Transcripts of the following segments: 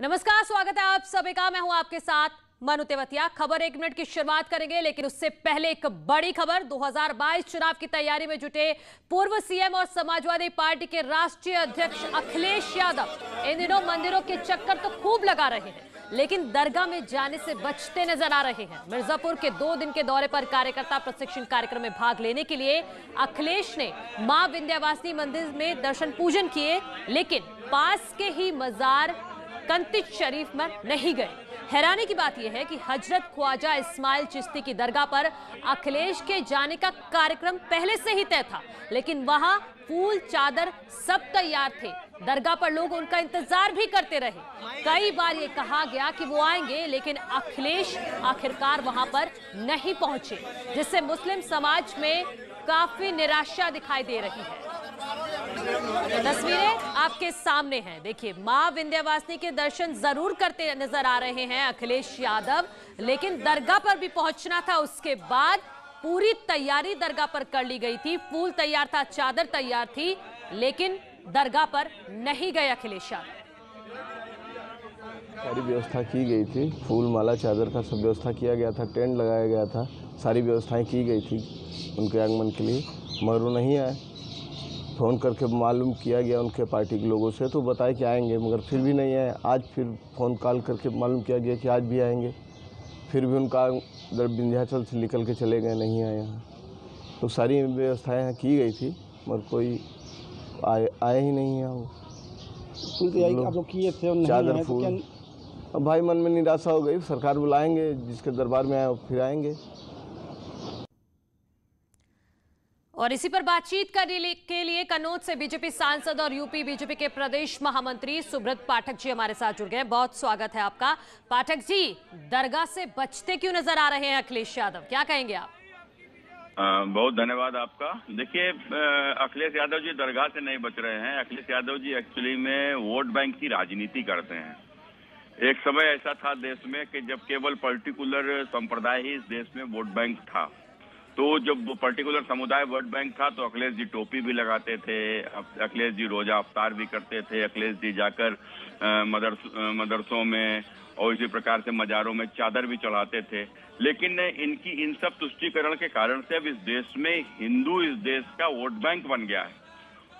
नमस्कार, स्वागत है आप सभी का। मैं हूं आपके साथ मनु तेवतिया। खबर 1 मिनट की शुरुआत करेंगे, लेकिन उससे पहले एक बड़ी खबर। 2022 चुनाव की तैयारी में जुटे पूर्व सीएम और समाजवादी पार्टी के राष्ट्रीय अध्यक्ष अखिलेश यादव इन दिनों मंदिरों के चक्कर तो खूब लगा रहे हैं, लेकिन दरगाह में जाने से बचते नजर आ रहे हैं। मिर्जापुर के 2 दिन के दौरे पर कार्यकर्ता प्रशिक्षण कार्यक्रम में भाग लेने के लिए अखिलेश ने मां विंध्यवासिनी मंदिर में दर्शन पूजन किए, लेकिन पास के ही मजार कंतिज शरीफ में नहीं गए। हैरानी की बात यह है कि हजरत ख्वाजा इस्माइल चिश्ती की दरगाह पर अखिलेश के जाने का कार्यक्रम पहले से ही तय था, लेकिन वहां फूल चादर सब तैयार थे। दरगाह पर लोग उनका इंतजार भी करते रहे। कई बार ये कहा गया कि वो आएंगे, लेकिन अखिलेश आखिरकार वहां पर नहीं पहुंचे, जिससे मुस्लिम समाज में काफी निराशा दिखाई दे रही है। तस्वीरें आपके सामने हैं। देखिए, मां विंध्यवासिनी के दर्शन जरूर करते नजर आ रहे हैं अखिलेश यादव, लेकिन दरगाह पर भी पहुंचना था। उसके बाद पूरी तैयारी दरगाह पर कर ली गई थी। फूल तैयार था, चादर तैयार थी, लेकिन दरगाह पर नहीं गए अखिलेश यादव। सारी व्यवस्था की गई थी, फूल माला चादर का सब व्यवस्था किया गया था, टेंट लगाया गया था, सारी व्यवस्थाएं की गई थी उनके आगमन के लिए, मगर वो नहीं आए। फ़ोन करके मालूम किया गया उनके पार्टी के लोगों से, तो बताए कि आएंगे, मगर फिर भी नहीं आए। आज फिर फ़ोन कॉल करके मालूम किया गया कि आज भी आएंगे, फिर भी उनका विंध्याचल से निकल के चले गए, नहीं आए यहाँ। तो सारी व्यवस्थाएं यहाँ की गई थी, मगर कोई आए ही नहीं यहाँ। वो आप लोग किए थे, चादर फूल। अब भाई मन में निराशा हो गई। सरकार बुलाएंगे, जिसके दरबार में आए फिर आएंगे। और इसी पर बातचीत करने के लिए कन्नौज से बीजेपी सांसद और यूपी बीजेपी के प्रदेश महामंत्री सुब्रत पाठक जी हमारे साथ जुड़ गए। बहुत स्वागत है आपका। पाठक जी, दरगाह से बचते क्यों नजर आ रहे हैं अखिलेश यादव, क्या कहेंगे आप? बहुत धन्यवाद आपका। देखिए, अखिलेश यादव जी दरगाह से नहीं बच रहे हैं। अखिलेश यादव जी एक्चुअली में वोट बैंक की राजनीति करते हैं। एक समय ऐसा था देश में कि जब केवल पर्टिकुलर संप्रदाय ही इस देश में वोट बैंक था, तो जब वो पर्टिकुलर समुदाय वोट बैंक था तो अखिलेश जी टोपी भी लगाते थे, अखिलेश जी रोजा अफ्तार भी करते थे, अखिलेश जी जाकर मदरसों में और इसी प्रकार से मजारों में चादर भी चढ़ाते थे। लेकिन इनकी इन सब तुष्टीकरण के कारण से अब इस देश में हिंदू इस देश का वोट बैंक बन गया है।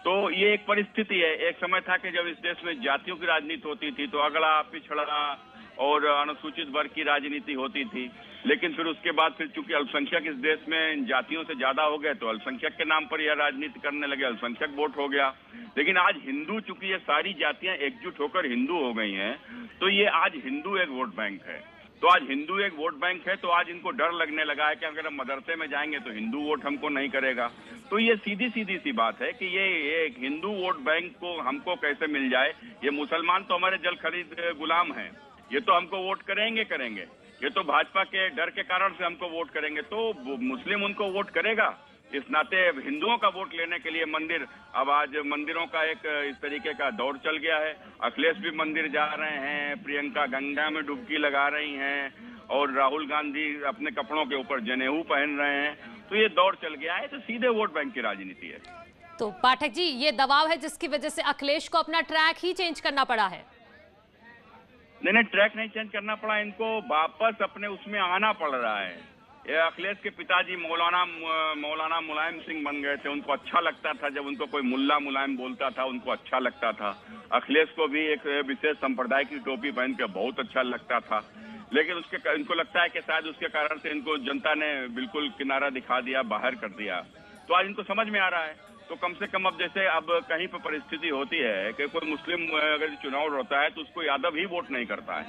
तो ये एक परिस्थिति है। एक समय था कि जब इस देश में जातियों की राजनीति होती थी तो अगड़ा पिछड़ा और अनुसूचित वर्ग की राजनीति होती थी, लेकिन फिर उसके बाद फिर चूंकि अल्पसंख्यक इस देश में जातियों से ज्यादा हो गए तो अल्पसंख्यक के नाम पर यह राजनीति करने लगे, अल्पसंख्यक वोट हो गया। लेकिन आज हिंदू, चूंकि ये सारी जातियां एकजुट होकर हिंदू हो गई हैं, तो ये आज हिंदू एक वोट बैंक है। तो आज हिंदू एक वोट बैंक है, तो आज इनको डर लगने लगा है कि अगर हम मदरसे में जाएंगे तो हिंदू वोट हमको नहीं करेगा। तो ये सीधी सी बात है कि ये हिंदू वोट बैंक को हमको कैसे मिल जाए। ये मुसलमान तो हमारे जल खरीद गुलाम हैं, ये तो हमको वोट करेंगे, ये तो भाजपा के डर के कारण से हमको वोट करेंगे, तो मुस्लिम उनको वोट करेगा। इस नाते हिंदुओं का वोट लेने के लिए अब आज मंदिरों का एक इस तरीके का दौर चल गया है। अखिलेश भी मंदिर जा रहे हैं, प्रियंका गंगा में डुबकी लगा रही हैं और राहुल गांधी अपने कपड़ों के ऊपर जनेऊ पहन रहे हैं। तो ये दौर चल गया है, तो सीधे वोट बैंक की राजनीति है। तो पाठक जी, ये दबाव है जिसकी वजह से अखिलेश को अपना ट्रैक ही चेंज करना पड़ा है। नहीं, ट्रैक नहीं चेंज करना पड़ा, इनको वापस अपने उसमें आना पड़ रहा है। ये अखिलेश के पिताजी मौलाना मुलायम सिंह बन गए थे। उनको अच्छा लगता था जब उनको कोई मुल्ला मुलायम बोलता था, उनको अच्छा लगता था। अखिलेश को भी एक विशेष संप्रदाय की टोपी पहन के बहुत अच्छा लगता था, लेकिन इनको लगता है कि शायद उसके कारण से इनको जनता ने बिल्कुल किनारा दिखा दिया, बाहर कर दिया। तो आज इनको समझ में आ रहा है। तो कम से कम अब जैसे अब कहीं पर परिस्थिति होती है कि कोई मुस्लिम अगर चुनाव लड़ता है तो उसको यादव ही वोट नहीं करता है,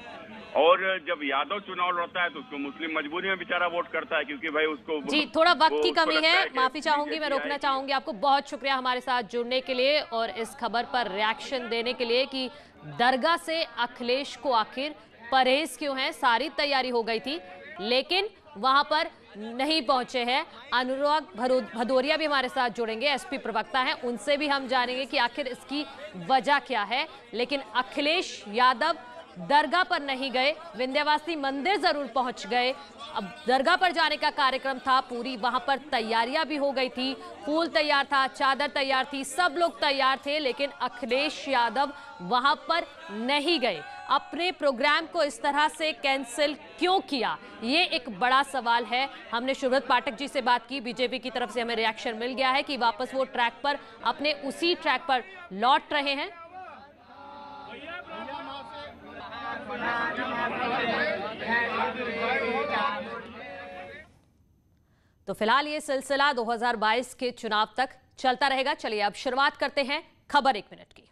और जब यादव चुनाव लड़ता है तो उसको मुस्लिम मजबूरी में बेचारा वोट करता है, क्योंकि भाई उसको जी थोड़ा वक्त की कमी है, माफी चाहूंगी, मैं रोकना चाहूंगी आपको। बहुत शुक्रिया हमारे साथ जुड़ने के लिए और इस खबर पर रिएक्शन देने के लिए कि दरगाह से अखिलेश को आखिर परहेज क्यों है। सारी तैयारी हो गई थी, लेकिन वहां पर नहीं पहुंचे हैं। अनुराग भदौरिया भी हमारे साथ जुड़ेंगे, एसपी प्रवक्ता हैं, उनसे भी हम जानेंगे कि आखिर इसकी वजह क्या है। लेकिन अखिलेश यादव दरगाह पर नहीं गए, विंध्यवासिनी मंदिर जरूर पहुंच गए। अब दरगाह पर जाने का कार्यक्रम था, पूरी वहां पर तैयारियां भी हो गई थी, फूल तैयार था, चादर तैयार थी, सब लोग तैयार थे, लेकिन अखिलेश यादव वहां पर नहीं गए। अपने प्रोग्राम को इस तरह से कैंसिल क्यों किया, ये एक बड़ा सवाल है। हमने सुब्रत पाठक जी से बात की, बीजेपी की तरफ से हमें रिएक्शन मिल गया है कि वापस वो ट्रैक पर, अपने उसी ट्रैक पर लौट रहे हैं। तो फिलहाल ये सिलसिला 2022 के चुनाव तक चलता रहेगा। चलिए अब शुरुआत करते हैं खबर 1 मिनट की।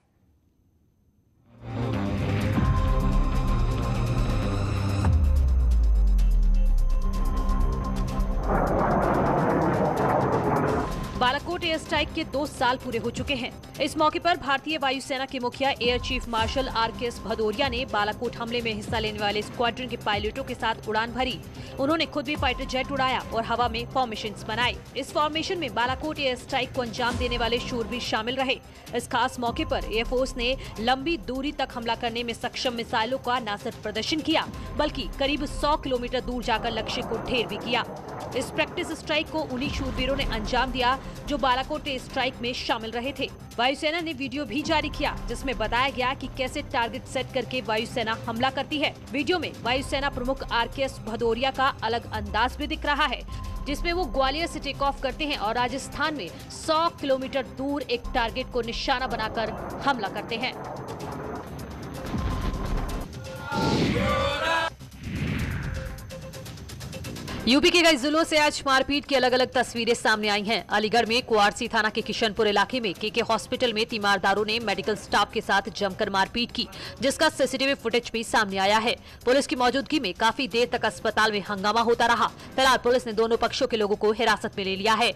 बालाकोट एयर स्ट्राइक के 2 साल पूरे हो चुके हैं। इस मौके पर भारतीय वायुसेना के मुखिया air chief marshal RKS Bhadauria ने बालाकोट हमले में हिस्सा लेने वाले स्क्वाड्रन के पायलटों के साथ उड़ान भरी। उन्होंने खुद भी फाइटर जेट उड़ाया और हवा में फॉर्मेशंस बनाए। इस फॉर्मेशन में बालाकोट एयर स्ट्राइक को अंजाम देने वाले शूरवीर शामिल रहे। इस खास मौके पर एयरफोर्स ने लंबी दूरी तक हमला करने में सक्षम मिसाइलों का न सिर्फ प्रदर्शन किया, बल्कि करीब 100 किलोमीटर दूर जाकर लक्ष्य को ढेर भी किया। इस प्रैक्टिस स्ट्राइक को उन्हीं शूरवीरों ने अंजाम दिया जो बालाकोट एयर स्ट्राइक में शामिल रहे थे। वायुसेना ने वीडियो भी जारी किया जिसमें बताया गया कि कैसे टारगेट सेट करके वायुसेना हमला करती है। वीडियो में वायुसेना प्रमुख RKS भदौरिया का अलग अंदाज भी दिख रहा है, जिसमें वो ग्वालियर से टेक ऑफ करते हैं और राजस्थान में 100 किलोमीटर दूर एक टारगेट को निशाना बनाकर हमला करते हैं। यूपी के कई जिलों से आज मारपीट की अलग अलग तस्वीरें सामने आई हैं। अलीगढ़ में कुआरसी थाना के किशनपुर इलाके में KK हॉस्पिटल में तीमारदारों ने मेडिकल स्टाफ के साथ जमकर मारपीट की, जिसका CCTV फुटेज भी सामने आया है। पुलिस की मौजूदगी में काफी देर तक अस्पताल में हंगामा होता रहा। फिलहाल पुलिस ने दोनों पक्षों के लोगों को हिरासत में ले लिया है।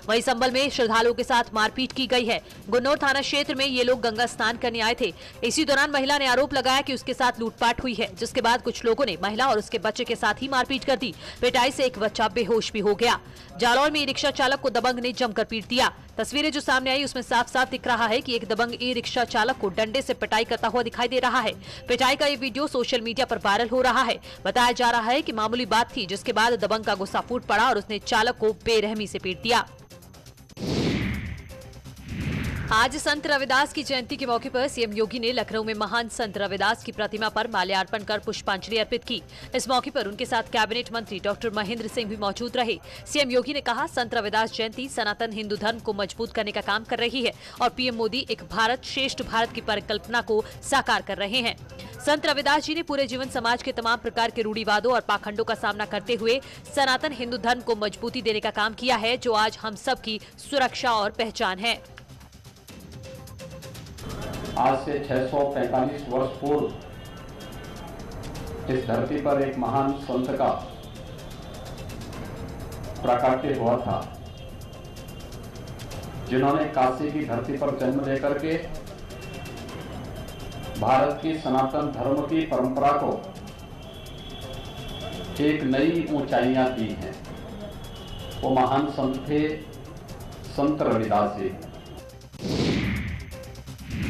वहीं संभल में श्रद्धालुओं के साथ मारपीट की गई है। गुन्नौर थाना क्षेत्र में ये लोग गंगा स्नान करने आए थे। इसी दौरान महिला ने आरोप लगाया कि उसके साथ लूटपाट हुई है, जिसके बाद कुछ लोगों ने महिला और उसके बच्चे के साथ ही मारपीट कर दी। पिटाई से एक बच्चा बेहोश भी हो गया। जालौर में रिक्शा चालक को दबंग ने जमकर पीट दिया। तस्वीरें जो सामने आई उसमें साफ साफ दिख रहा है कि एक दबंग रिक्शा चालक को डंडे से पिटाई करता हुआ दिखाई दे रहा है। पिटाई का ये वीडियो सोशल मीडिया पर वायरल हो रहा है। बताया जा रहा है कि मामूली बात थी, जिसके बाद दबंग का गुस्सा फूट पड़ा और उसने चालक को बेरहमी से पीट दिया। आज संत रविदास की जयंती के मौके पर सीएम योगी ने लखनऊ में महान संत रविदास की प्रतिमा पर माल्यार्पण कर पुष्पांजलि अर्पित की। इस मौके पर उनके साथ कैबिनेट मंत्री डॉक्टर महेंद्र सिंह भी मौजूद रहे। सीएम योगी ने कहा, संत रविदास जयंती सनातन हिंदू धर्म को मजबूत करने का काम कर रही है और पीएम मोदी एक भारत श्रेष्ठ भारत की परिकल्पना को साकार कर रहे हैं। संत रविदास जी ने पूरे जीवन समाज के तमाम प्रकार के रूढ़िवादों और पाखंडों का सामना करते हुए सनातन हिंदू धर्म को मजबूती देने का काम किया है, जो आज हम सब की सुरक्षा और पहचान है। आज से 645 वर्ष पूर्व इस धरती पर एक महान संत का प्राकट्य हुआ था, जिन्होंने काशी की धरती पर जन्म लेकर के भारत की सनातन धर्म की परंपरा को एक नई ऊंचाइयां दी हैं। वो महान संत थे संत रविदास जी।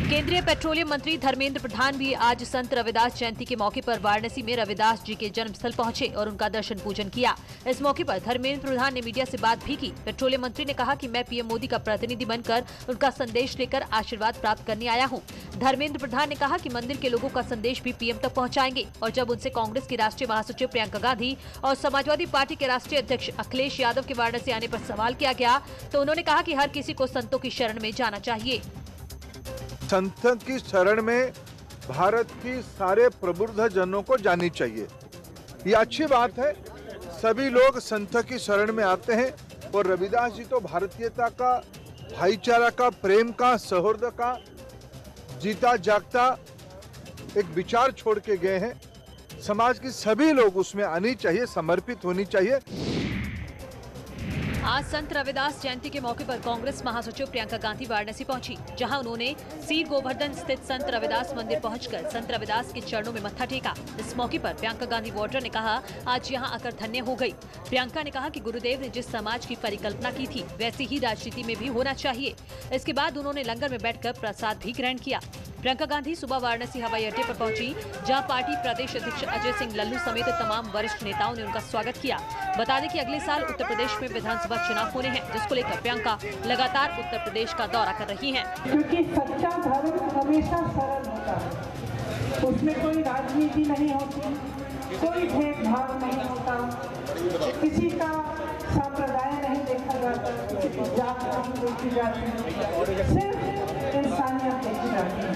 केंद्रीय पेट्रोलियम मंत्री धर्मेंद्र प्रधान भी आज संत रविदास जयंती के मौके पर वाराणसी में रविदास जी के जन्मस्थल पहुंचे और उनका दर्शन पूजन किया। इस मौके पर धर्मेंद्र प्रधान ने मीडिया से बात भी की। पेट्रोलियम मंत्री ने कहा कि मैं पीएम मोदी का प्रतिनिधि बनकर उनका संदेश लेकर आशीर्वाद प्राप्त करने आया हूं। धर्मेंद्र प्रधान ने कहा कि मंदिर के लोगों का संदेश भी पीएम तक पहुंचाएंगे। और जब उनसे कांग्रेस की राष्ट्रीय महासचिव प्रियंका गांधी और समाजवादी पार्टी के राष्ट्रीय अध्यक्ष अखिलेश यादव के वाराणसी आने पर सवाल किया गया, तो उन्होंने कहा कि हर किसी को संतों की शरण में जाना चाहिए। संत की शरण में भारत की सारे प्रबुद्ध जनों को जानी चाहिए। ये अच्छी बात है, सभी लोग संत की शरण में आते हैं। और रविदास जी तो भारतीयता का, भाईचारा का, प्रेम का, सौहार्द का जीता जागता एक विचार छोड़ के गए हैं। समाज की सभी लोग उसमें आनी चाहिए, समर्पित होनी चाहिए। आज संत रविदास जयंती के मौके पर कांग्रेस महासचिव प्रियंका गांधी वाराणसी पहुंची, जहां उन्होंने सीर गोवर्धन स्थित संत रविदास मंदिर पहुंचकर संत रविदास के चरणों में मत्था टेका। इस मौके पर प्रियंका गांधी वाड्रा ने कहा, आज यहां आकर धन्य हो गई। प्रियंका ने कहा कि गुरुदेव ने जिस समाज की परिकल्पना की थी, वैसी ही राजनीति में भी होना चाहिए। इसके बाद उन्होंने लंगर में बैठकर प्रसाद भी ग्रहण किया। प्रियंका गांधी सुबह वाराणसी हवाई अड्डे पर पहुंची, जहां पार्टी प्रदेश अध्यक्ष अजय सिंह लल्लू समेत तमाम वरिष्ठ नेताओं ने उनका स्वागत किया। बता दें कि अगले साल उत्तर प्रदेश में विधानसभा चुनाव होने हैं, जिसको लेकर प्रियंका लगातार उत्तर प्रदेश का दौरा कर रही हैं। क्योंकि सच्चा धर्म हमेशा सरल होता है। उसमें कोई राजनीति नहीं होती, कोई भेदभाव नहीं होता, किसी का संप्रदाय नहीं देखा जाता, किसी की जात नहीं देखी जाती, सिर्फ इंसानियत देखी जाती है।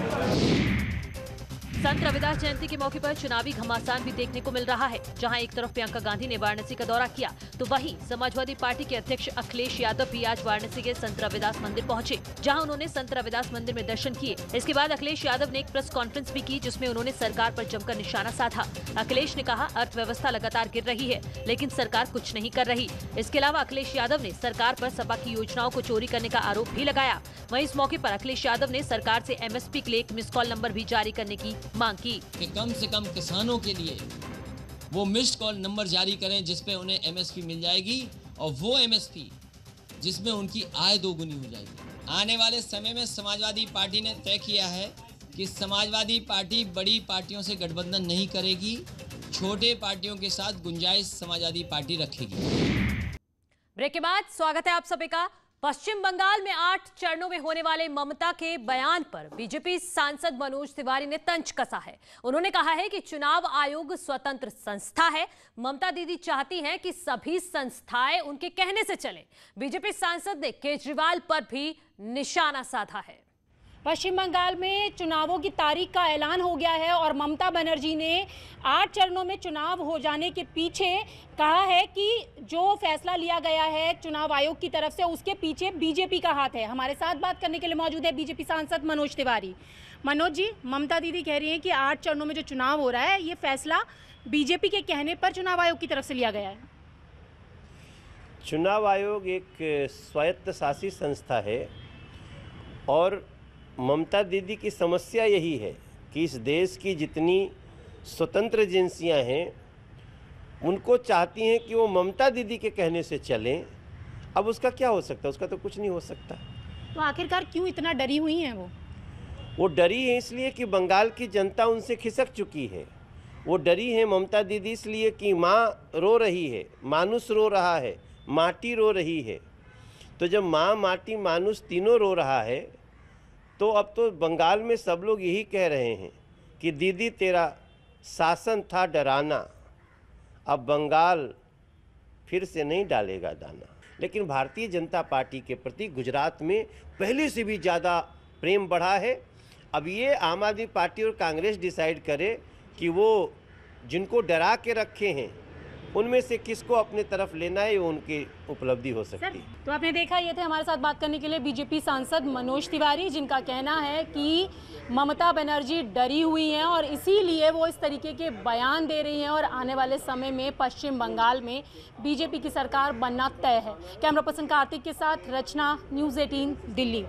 संत रविदास जयंती के मौके पर चुनावी घमासान भी देखने को मिल रहा है। जहां एक तरफ प्रियंका गांधी ने वाराणसी का दौरा किया, तो वहीं समाजवादी पार्टी के अध्यक्ष अखिलेश यादव भी आज वाराणसी के संत रविदास मंदिर पहुंचे, जहां उन्होंने संत रविदास मंदिर में दर्शन किए। इसके बाद अखिलेश यादव ने एक प्रेस कॉन्फ्रेंस भी की, जिसमें उन्होंने सरकार पर जमकर निशाना साधा। अखिलेश ने कहा, अर्थव्यवस्था लगातार गिर रही है, लेकिन सरकार कुछ नहीं कर रही। इसके अलावा अखिलेश यादव ने सरकार पर सपा की योजनाओं को चोरी करने का आरोप भी लगाया। वहीं इस मौके पर अखिलेश यादव ने सरकार से MSP के लिए एक मिस कॉल नंबर भी जारी करने की मांग की कि कम से कम किसानों के लिए वो मिस्ड कॉल नंबर जारी करें जिसपे उन्हें MSP मिल जाएगी, और वो MSP जिसमें उनकी आय दोगुनी हो जाएगी। आने वाले समय में समाजवादी पार्टी ने तय किया है कि समाजवादी पार्टी बड़ी पार्टियों से गठबंधन नहीं करेगी, छोटे पार्टियों के साथ गुंजाइश समाजवादी पार्टी रखेगी। ब्रेक के बाद स्वागत है आप सभी का। पश्चिम बंगाल में 8 चरणों में होने वाले ममता के बयान पर बीजेपी सांसद मनोज तिवारी ने तंज कसा है। उन्होंने कहा है कि चुनाव आयोग स्वतंत्र संस्था है। ममता दीदी चाहती हैं कि सभी संस्थाएं उनके कहने से चले। बीजेपी सांसद ने केजरीवाल पर भी निशाना साधा है। पश्चिम बंगाल में चुनावों की तारीख का ऐलान हो गया है और ममता बनर्जी ने 8 चरणों में चुनाव हो जाने के पीछे कहा है कि जो फैसला लिया गया है चुनाव आयोग की तरफ से, उसके पीछे बीजेपी का हाथ है। हमारे साथ बात करने के लिए मौजूद है बीजेपी सांसद मनोज तिवारी। मनोज जी, ममता दीदी कह रही हैं कि 8 चरणों में जो चुनाव हो रहा है ये फैसला बीजेपी के कहने पर चुनाव आयोग की तरफ से लिया गया है। चुनाव आयोग एक स्वायत्त शासी संस्था है और ममता दीदी की समस्या यही है कि इस देश की जितनी स्वतंत्र एजेंसियां हैं उनको चाहती हैं कि वो ममता दीदी के कहने से चलें। अब उसका क्या हो सकता है? उसका तो कुछ नहीं हो सकता। तो आखिरकार क्यों इतना डरी हुई हैं वो डरी है इसलिए कि बंगाल की जनता उनसे खिसक चुकी है। वो डरी है ममता दीदी इसलिए कि माँ रो रही है, मानुष रो रहा है, माटी रो रही है। तो जब माँ, माटी, मानुष तीनों रो रहा है तो अब तो बंगाल में सब लोग यही कह रहे हैं कि दीदी तेरा शासन था डराना, अब बंगाल फिर से नहीं डालेगा दाना। लेकिन भारतीय जनता पार्टी के प्रति गुजरात में पहले से भी ज़्यादा प्रेम बढ़ा है। अब ये आम आदमी पार्टी और कांग्रेस डिसाइड करे कि वो जिनको डरा के रखे हैं उनमें से किसको अपने तरफ लेना है, वो उनकी उपलब्धि हो सकती है। तो आपने देखा, ये थे हमारे साथ बात करने के लिए बीजेपी सांसद मनोज तिवारी, जिनका कहना है कि ममता बनर्जी डरी हुई हैं और इसीलिए वो इस तरीके के बयान दे रही हैं और आने वाले समय में पश्चिम बंगाल में बीजेपी की सरकार बनना तय है। कैमरा पर्सन कार्तिक के साथ रचना, न्यूज़ 18 दिल्ली।